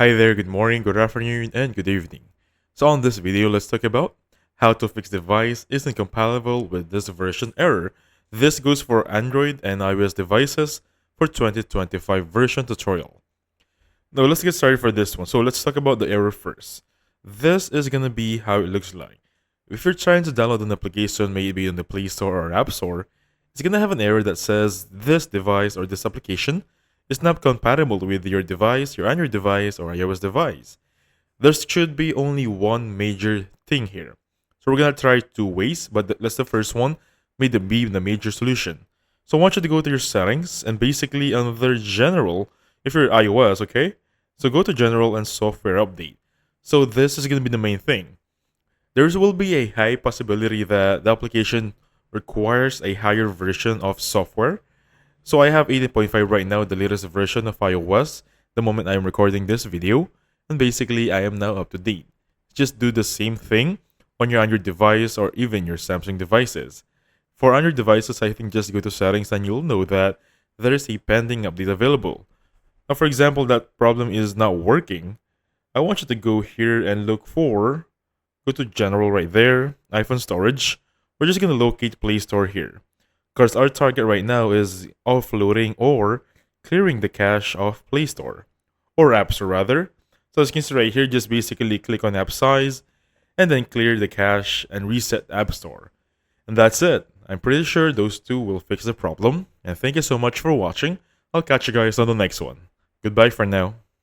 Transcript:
Hi there, good morning, good afternoon, and good evening. So on this video, let's talk about how to fix device isn't compatible with this version error. This goes for Android and iOS devices for 2025 version tutorial. Now let's get started for this one. So let's talk about the error first. This is gonna be how it looks like. If you're trying to download an application, maybe in the Play Store or App Store, it's gonna have an error that says this device or this application is not compatible with your device, your Android device, or iOS device. There should be only one major thing here. So we're gonna try two ways, but let's the first one be the major solution. So I want you to go to your settings and basically under general, if you're iOS, okay? So go to general and software update. So this is gonna be the main thing. There will be a high possibility that the application requires a higher version of software. So I have 18.5 right now, the latest version of iOS, the moment I am recording this video, and basically I am now up to date. Just do the same thing on your Android device or even your Samsung devices. For Android devices, I think just go to settings and you'll know that there is a pending update available. Now, for example, that problem is not working. I want you to go here and go to general right there, iPhone storage. We're just going to locate Play Store here. Because our target right now is offloading or clearing the cache of Play Store, or App Store rather. So as you can see right here, just basically click on app size and then clear the cache and reset App Store. And that's it. I'm pretty sure those two will fix the problem. And thank you so much for watching. I'll catch you guys on the next one. Goodbye for now.